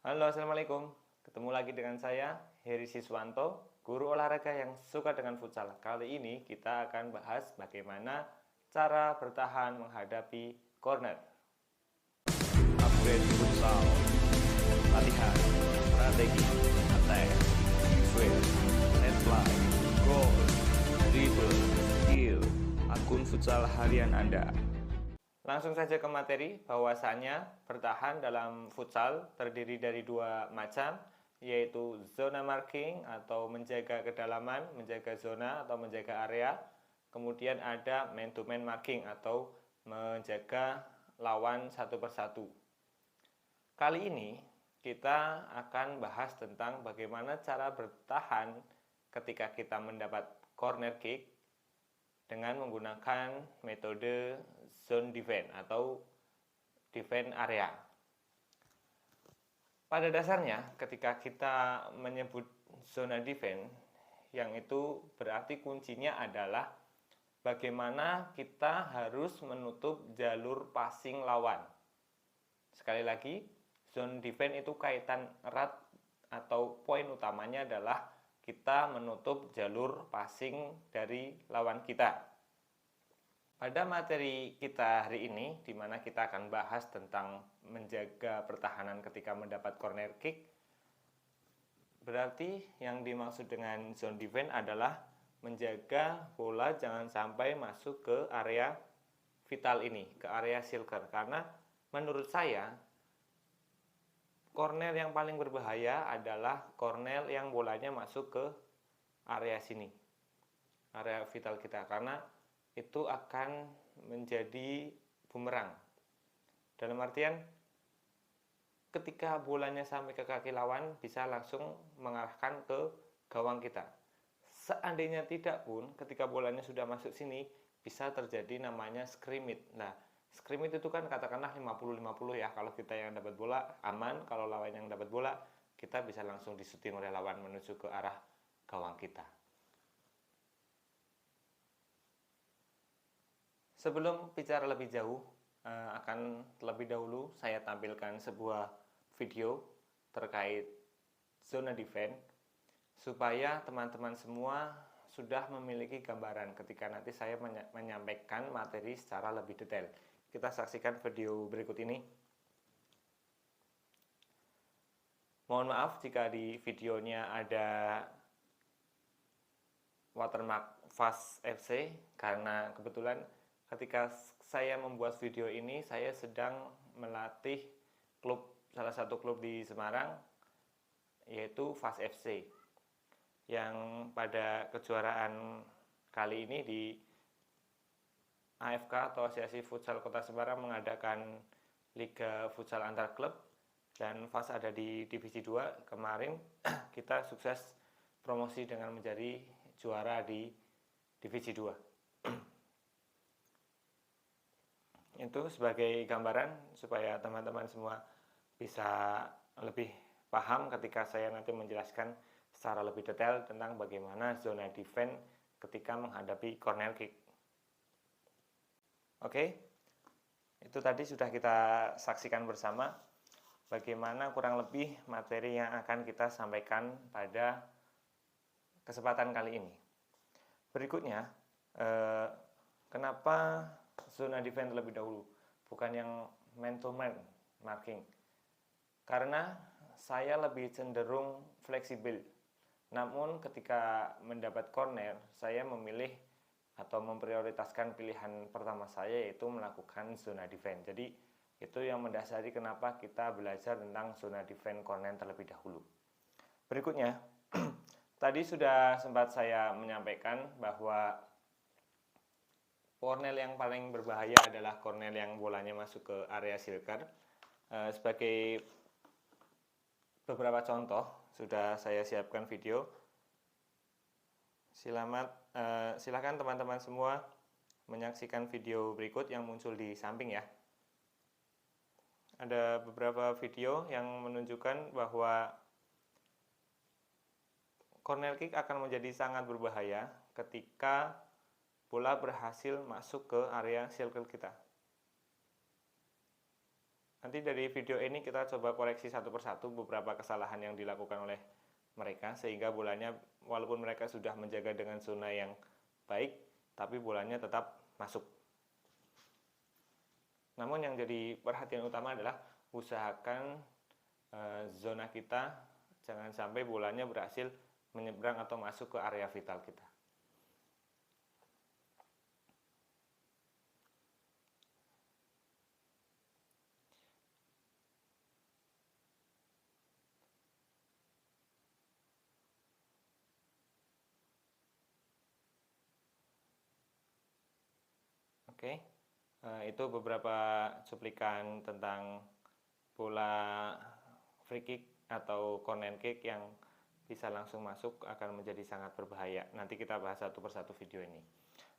Halo, Assalamualaikum. Ketemu lagi dengan saya, Heri Siswanto, guru olahraga yang suka dengan futsal. Kali ini kita akan bahas bagaimana cara bertahan menghadapi corner. Upgrade futsal, latihan, strategi, attack, switch, headline, goal, dribble, skill, akun futsal harian Anda. Langsung saja ke materi, bahwasanya bertahan dalam futsal terdiri dari dua macam, yaitu zona marking atau menjaga kedalaman, menjaga zona atau menjaga area. Kemudian ada man to man marking atau menjaga lawan satu persatu. Kali ini kita akan bahas tentang bagaimana cara bertahan ketika kita mendapat corner kick dengan menggunakan metode zone defense atau defense area. Pada dasarnya, ketika kita menyebut zona defense, yang itu berarti kuncinya adalah bagaimana kita harus menutup jalur passing lawan. Sekali lagi, zone defense itu kaitan erat atau poin utamanya adalah kita menutup jalur passing dari lawan kita. Pada materi kita hari ini, di mana kita akan bahas tentang menjaga pertahanan ketika mendapat corner kick, berarti yang dimaksud dengan zone defense adalah menjaga bola jangan sampai masuk ke area vital ini, ke area circle. Karena menurut saya, corner yang paling berbahaya adalah corner yang bolanya masuk ke area sini, area vital kita, karena itu akan menjadi bumerang. Dalam artian, ketika bolanya sampai ke kaki lawan, bisa langsung mengarahkan ke gawang kita. Seandainya tidak pun, ketika bolanya sudah masuk sini, bisa terjadi namanya scrimmage. Nah, scrimmage itu kan katakanlah 50-50 ya. Kalau kita yang dapat bola aman, kalau lawan yang dapat bola, kita bisa langsung disuting oleh lawan menuju ke arah gawang kita. Sebelum bicara lebih jauh, akan terlebih dahulu saya tampilkan sebuah video terkait zona defense supaya teman-teman semua sudah memiliki gambaran ketika nanti saya menyampaikan materi secara lebih detail. Kita saksikan video berikut ini. Mohon maaf jika di videonya ada watermark Fast FC, karena kebetulan ketika saya membuat video ini, saya sedang melatih salah satu klub di Semarang, yaitu Fast FC, yang pada kejuaraan kali ini di AFK atau Asosiasi Futsal Kota Semarang mengadakan Liga Futsal Antar Klub, dan Fast ada di Divisi 2. Kemarin kita sukses promosi dengan menjadi juara di Divisi 2. Itu sebagai gambaran supaya teman-teman semua bisa lebih paham ketika saya nanti menjelaskan secara lebih detail tentang bagaimana zona defense ketika menghadapi corner kick. Oke, itu tadi sudah kita saksikan bersama bagaimana kurang lebih materi yang akan kita sampaikan pada kesempatan kali ini. Berikutnya, kenapa zona defense terlebih dahulu, bukan yang man to man marking? Karena saya lebih cenderung fleksibel. Namun ketika mendapat corner, saya memilih atau memprioritaskan pilihan pertama saya, yaitu melakukan zona defense. Jadi itu yang mendasari kenapa kita belajar tentang zona defense corner terlebih dahulu. Berikutnya, tadi sudah sempat saya menyampaikan bahwa corner yang paling berbahaya adalah corner yang bolanya masuk ke area circle. Sebagai beberapa contoh sudah saya siapkan video. Silakan teman-teman semua menyaksikan video berikut yang muncul di samping ya. Ada beberapa video yang menunjukkan bahwa corner kick akan menjadi sangat berbahaya ketika bola berhasil masuk ke area circle kita. Nanti dari video ini kita coba koreksi satu persatu beberapa kesalahan yang dilakukan oleh mereka, sehingga bolanya walaupun mereka sudah menjaga dengan zona yang baik, tapi bolanya tetap masuk. Namun yang jadi perhatian utama adalah usahakan zona kita jangan sampai bolanya berhasil menyeberang atau masuk ke area vital kita. Oke, itu beberapa cuplikan tentang bola free kick atau corner kick yang bisa langsung masuk akan menjadi sangat berbahaya. Nanti kita bahas satu persatu video ini.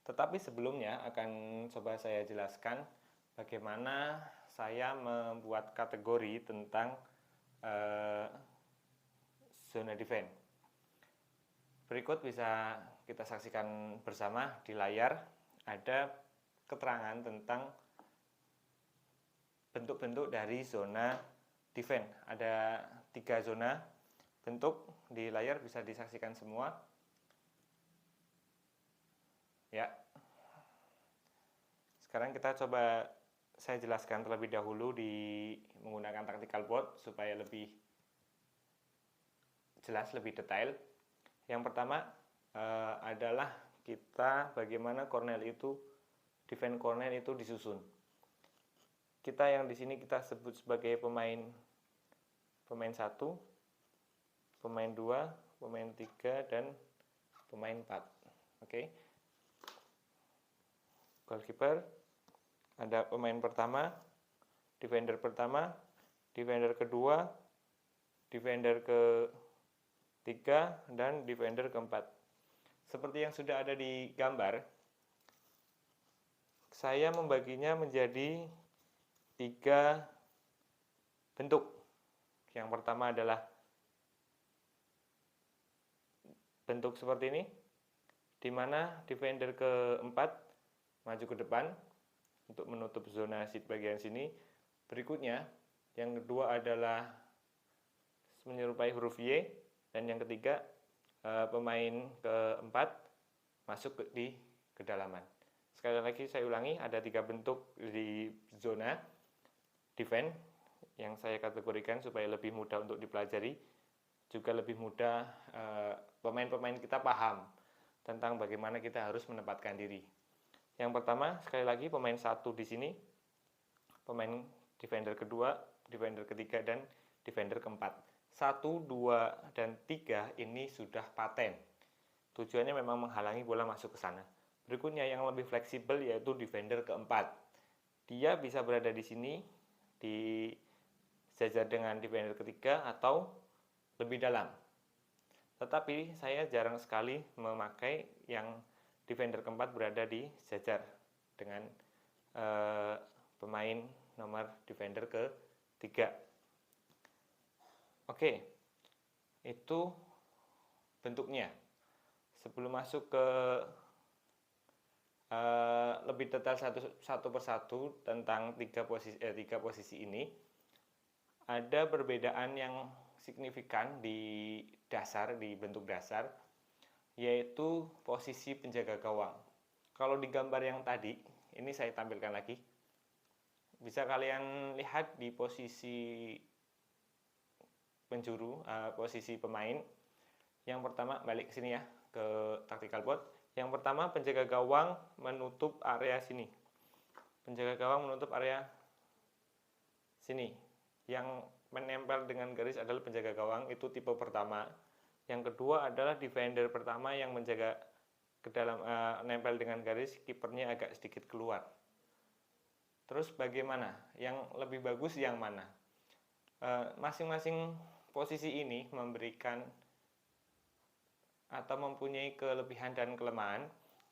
Tetapi sebelumnya akan coba saya jelaskan bagaimana saya membuat kategori tentang zona defense. Berikut bisa kita saksikan bersama di layar, ada keterangan tentang bentuk-bentuk dari zona defense. Ada 3 zona bentuk di layar, bisa disaksikan semua. Ya. Sekarang kita coba saya jelaskan terlebih dahulu menggunakan tactical board supaya lebih jelas, lebih detail. Yang pertama adalah kita bagaimana corner itu, defense corner itu disusun. Kita yang di sini kita sebut sebagai pemain 1, pemain 2, pemain 3 dan pemain 4. Oke. Goalkeeper, ada pemain pertama, defender pertama, defender kedua, defender ketiga dan defender keempat. Seperti yang sudah ada di gambar, saya membaginya menjadi 3 bentuk. Yang pertama adalah bentuk seperti ini, di mana defender keempat maju ke depan untuk menutup zona bagian sini. Berikutnya, yang kedua adalah menyerupai huruf Y, dan yang ketiga pemain keempat masuk di kedalaman. Sekali lagi saya ulangi, ada 3 bentuk di zona defense yang saya kategorikan supaya lebih mudah untuk dipelajari, juga lebih mudah pemain-pemain kita paham tentang bagaimana kita harus menempatkan diri. Yang pertama, sekali lagi pemain 1 di sini, pemain defender kedua, defender ketiga dan defender keempat. 1, 2 dan 3 ini sudah paten. Tujuannya memang menghalangi bola masuk ke sana. Berikutnya yang lebih fleksibel yaitu defender keempat. Dia bisa berada di sini, disejar dengan defender ketiga atau lebih dalam. Tetapi saya jarang sekali memakai yang defender keempat berada di sejar dengan pemain nomor defender ketiga. Oke, itu bentuknya. Sebelum masuk ke lebih detail satu persatu tentang 3 posisi ini, ada perbedaan yang signifikan di bentuk dasar, yaitu posisi penjaga gawang. Kalau di gambar yang tadi, ini saya tampilkan lagi, bisa kalian lihat di posisi penjuru, posisi pemain. Yang pertama, balik ke sini ya, ke tactical board. Yang pertama, penjaga gawang menutup area sini. Penjaga gawang menutup area sini. Yang menempel dengan garis adalah penjaga gawang, itu tipe pertama. Yang kedua adalah defender pertama yang menjaga ke dalam, nempel dengan garis, kipernya agak sedikit keluar. Terus bagaimana? Yang lebih bagus yang mana? Masing-masing posisi ini memberikan atau mempunyai kelebihan dan kelemahan.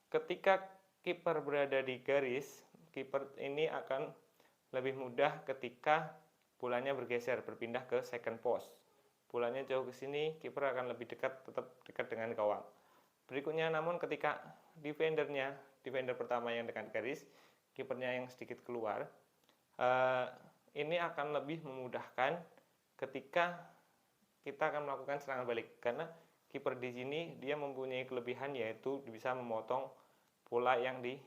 Ketika kiper berada di garis, kiper ini akan lebih mudah ketika bolanya bergeser, berpindah ke second post. Bolanya jauh ke sini, kiper akan lebih dekat, tetap dekat dengan gawang. Berikutnya, namun ketika defender pertama yang dekat garis, kipernya yang sedikit keluar, ini akan lebih memudahkan ketika kita akan melakukan serangan balik, karena kiper di sini dia mempunyai kelebihan yaitu bisa memotong bola yang di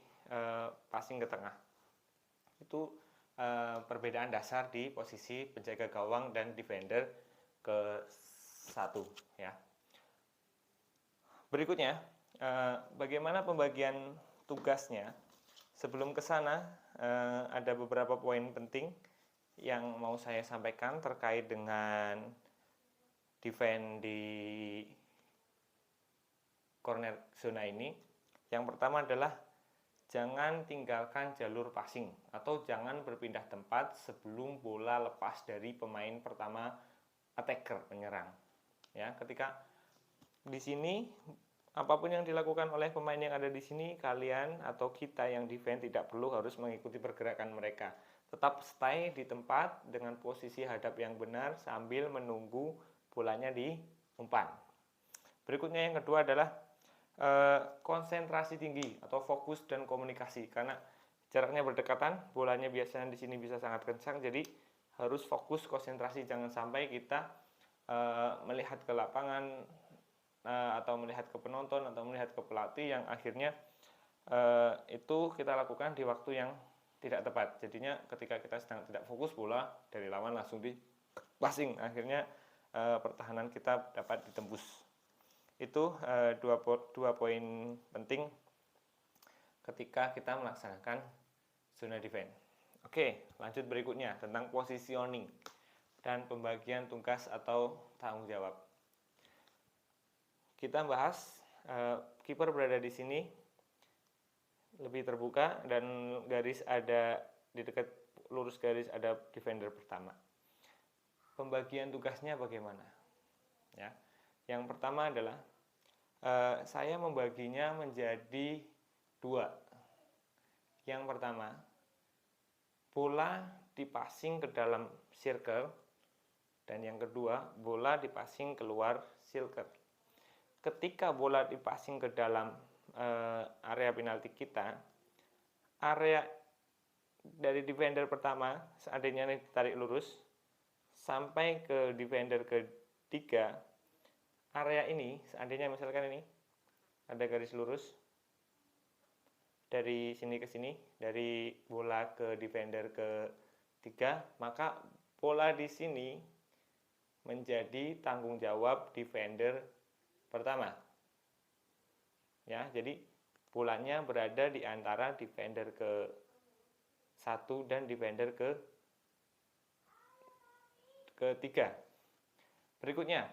passing ke tengah. Itu perbedaan dasar di posisi penjaga gawang dan defender ke satu ya. Berikutnya, bagaimana pembagian tugasnya? Sebelum ke sana, ada beberapa poin penting yang mau saya sampaikan terkait dengan defense di corner zona ini. Yang pertama adalah jangan tinggalkan jalur passing atau jangan berpindah tempat sebelum bola lepas dari pemain pertama attacker, penyerang. Ya, ketika di sini apapun yang dilakukan oleh pemain yang ada di sini, kalian atau kita yang defense tidak perlu harus mengikuti pergerakan mereka. Tetap stay di tempat dengan posisi hadap yang benar sambil menunggu bolanya di umpan. Berikutnya yang kedua adalah konsentrasi tinggi atau fokus dan komunikasi, karena jaraknya berdekatan, bolanya biasanya di sini bisa sangat kencang, jadi harus fokus konsentrasi, jangan sampai kita melihat ke lapangan atau melihat ke penonton atau melihat ke pelatih yang akhirnya itu kita lakukan di waktu yang tidak tepat. Jadinya ketika kita sedang tidak fokus, bola dari lawan langsung di passing, akhirnya pertahanan kita dapat ditembus. Itu dua poin penting ketika kita melaksanakan zona defense. Oke, lanjut berikutnya tentang positioning dan pembagian tugas atau tanggung jawab. Kita bahas kiper berada di sini lebih terbuka dan garis ada di dekat lurus garis ada defender pertama. Pembagian tugasnya bagaimana? Ya. Yang pertama adalah saya membaginya menjadi dua. Yang pertama, bola dipassing ke dalam circle, dan yang kedua, bola dipassing keluar circle. Ketika bola dipassing ke dalam area penalti kita, area dari defender pertama seandainya ditarik lurus sampai ke defender ketiga, area ini seandainya misalkan ini ada garis lurus dari sini ke sini, dari bola ke defender ketiga, maka bola di sini menjadi tanggung jawab defender pertama. Ya, jadi bolanya berada di antara defender ke 1 dan defender ketiga. Berikutnya,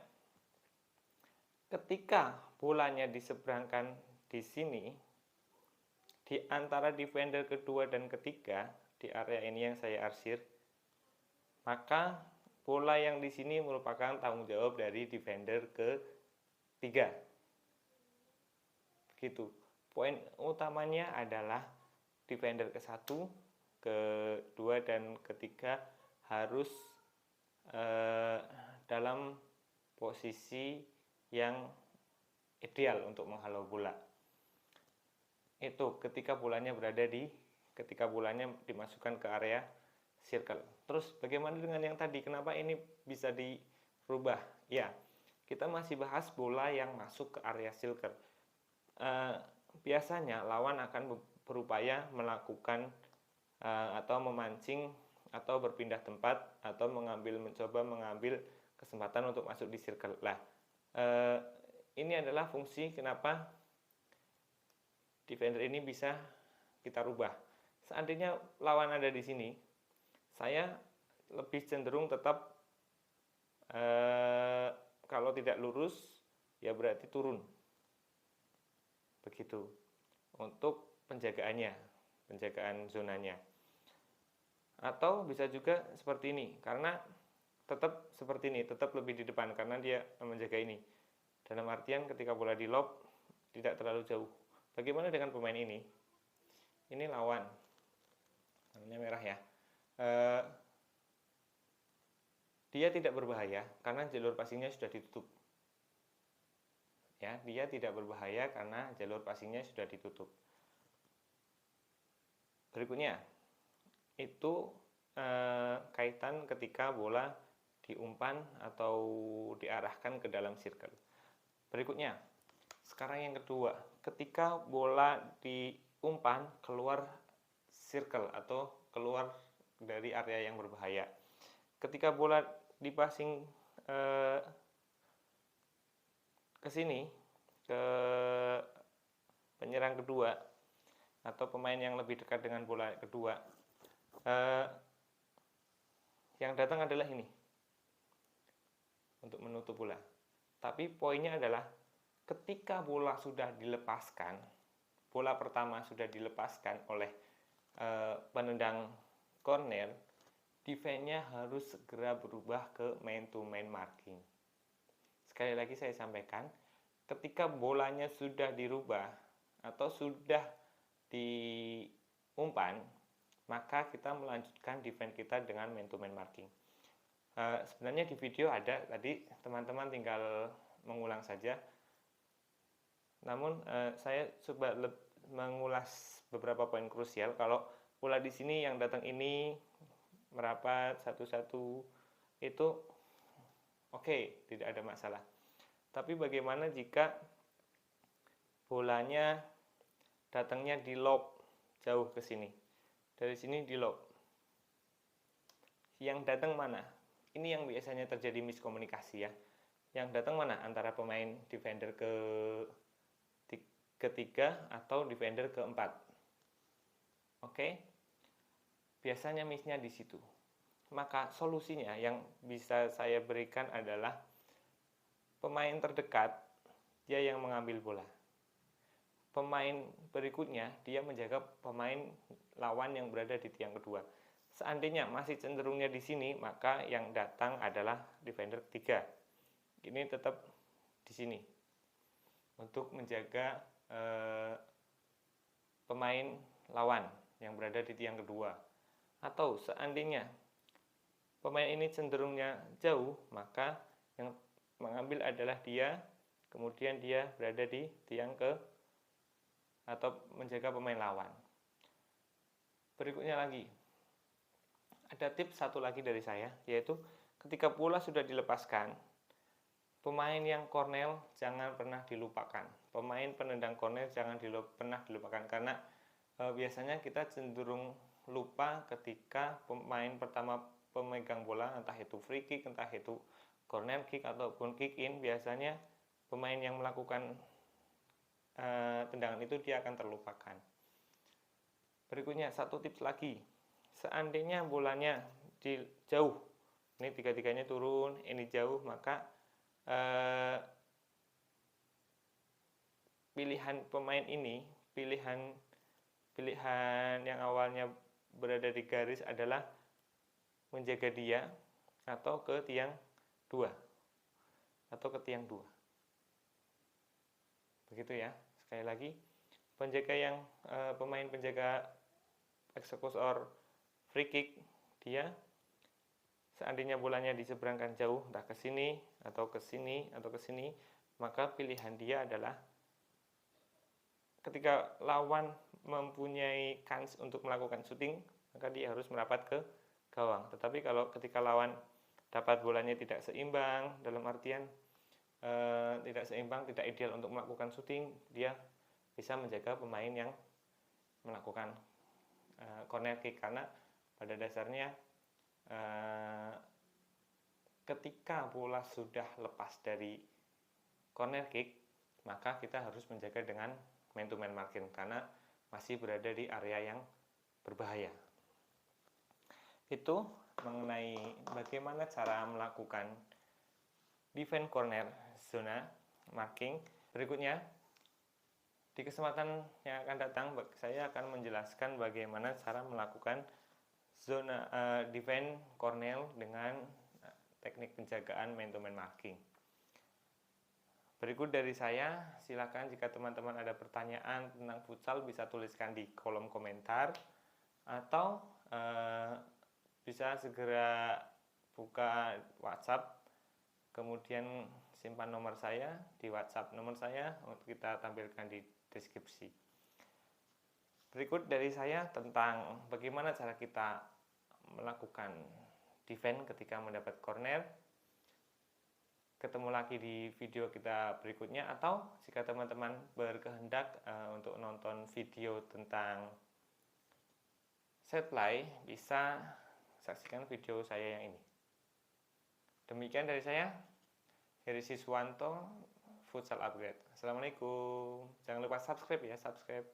ketika bolanya diseberangkan di sini, di antara defender kedua dan ketiga, di area ini yang saya arsir, maka bola yang di sini merupakan tanggung jawab dari defender ketiga. Begitu. Poin utamanya adalah defender ke-1, ke-2 dan ketiga harus dalam posisi yang ideal untuk menghalau bola. Itu ketika bolanya dimasukkan ke area circle. Terus bagaimana dengan yang tadi? Kenapa ini bisa dirubah? Ya, kita masih bahas bola yang masuk ke area circle. Biasanya lawan akan berupaya melakukan atau memancing atau berpindah tempat atau mencoba mengambil kesempatan untuk masuk di circle. Nah, ini adalah fungsi kenapa defender ini bisa kita rubah. Seandainya lawan ada di sini, saya lebih cenderung tetap kalau tidak lurus ya berarti turun. Begitu. Untuk penjagaan zonanya. Atau bisa juga seperti ini, karena tetap seperti ini, tetap lebih di depan karena dia menjaga ini. Dalam artian ketika bola di lob tidak terlalu jauh. Bagaimana dengan pemain ini? Ini lawan, warnanya merah ya. Dia tidak berbahaya karena jalur passingnya sudah ditutup. Ya, dia tidak berbahaya karena jalur passingnya sudah ditutup. Berikutnya, itu kaitan ketika bola diumpan atau diarahkan ke dalam circle. Berikutnya, sekarang yang kedua, ketika bola diumpan keluar circle atau keluar dari area yang berbahaya. Ketika bola dipassing ke sini, ke penyerang kedua atau pemain yang lebih dekat dengan bola kedua, yang datang adalah ini untuk menutup bola. Tapi poinnya adalah ketika bola sudah dilepaskan, bola pertama sudah dilepaskan oleh penendang corner, defense-nya harus segera berubah ke man to man marking. Sekali lagi saya sampaikan, ketika bolanya sudah dirubah atau sudah diumpan, maka kita melanjutkan defense kita dengan man to man marking. Sebenarnya di video ada tadi, teman-teman tinggal mengulang saja. Namun saya coba mengulas beberapa poin krusial. Kalau bola di sini yang datang ini merapat satu-satu itu oke, tidak ada masalah. Tapi bagaimana jika bolanya datangnya di lob jauh ke sini? Dari sini di lob. Yang datang mana? Ini yang biasanya terjadi miskomunikasi ya. Yang datang mana? Antara pemain defender ketiga atau defender keempat. Oke. Biasanya miss-nya di situ. Maka solusinya yang bisa saya berikan adalah pemain terdekat dia yang mengambil bola. Pemain berikutnya dia menjaga pemain lawan yang berada di tiang kedua. Seandainya masih cenderungnya di sini, maka yang datang adalah defender ketiga. Ini tetap di sini untuk menjaga pemain lawan yang berada di tiang kedua. Atau seandainya pemain ini cenderungnya jauh, maka yang mengambil adalah dia, kemudian dia berada di tiang atau menjaga pemain lawan. Berikutnya lagi, ada tips satu lagi dari saya, yaitu ketika bola sudah dilepaskan, pemain yang corner jangan pernah dilupakan. Pemain penendang corner jangan pernah dilupakan, karena biasanya kita cenderung lupa ketika pemain pertama pemegang bola, entah itu free kick, entah itu corner kick ataupun kick in, biasanya pemain yang melakukan tendangan itu dia akan terlupakan. Berikutnya satu tips lagi, seandainya bolanya jauh, ini tiga-tiganya turun, ini jauh, maka pilihan pemain ini, pilihan yang awalnya berada di garis adalah menjaga dia atau ke tiang 2 atau ke tiang 2. Begitu ya. Sekali lagi, penjaga yang pemain penjaga eksekutor free kick, dia seandainya bolanya diseberangkan jauh, entah ke sini atau ke sini atau ke sini, maka pilihan dia adalah ketika lawan mempunyai kans untuk melakukan shooting, maka dia harus merapat ke gawang. Tetapi kalau ketika lawan dapat bolanya tidak seimbang, dalam artian tidak seimbang, tidak ideal untuk melakukan shooting, dia bisa menjaga pemain yang melakukan corner kick, karena pada dasarnya ketika bola sudah lepas dari corner kick, maka kita harus menjaga dengan man to man marking karena masih berada di area yang berbahaya. Itu mengenai bagaimana cara melakukan defense corner zona marking. Berikutnya, di kesempatan yang akan datang, saya akan menjelaskan bagaimana cara melakukan zona defense corner dengan teknik penjagaan man to man marking. Berikut dari saya, silakan jika teman-teman ada pertanyaan tentang futsal bisa tuliskan di kolom komentar atau bisa segera buka WhatsApp, kemudian simpan nomor saya di WhatsApp. Nomor saya kita tampilkan di deskripsi. Berikut dari saya tentang bagaimana cara kita melakukan defense ketika mendapat corner. Ketemu lagi di video kita berikutnya, atau jika teman-teman berkehendak untuk nonton video tentang set play, bisa saksikan video saya yang ini. Demikian dari saya, Heri Siswanto, Futsal Upgrade. Assalamualaikum. Jangan lupa subscribe ya, subscribe.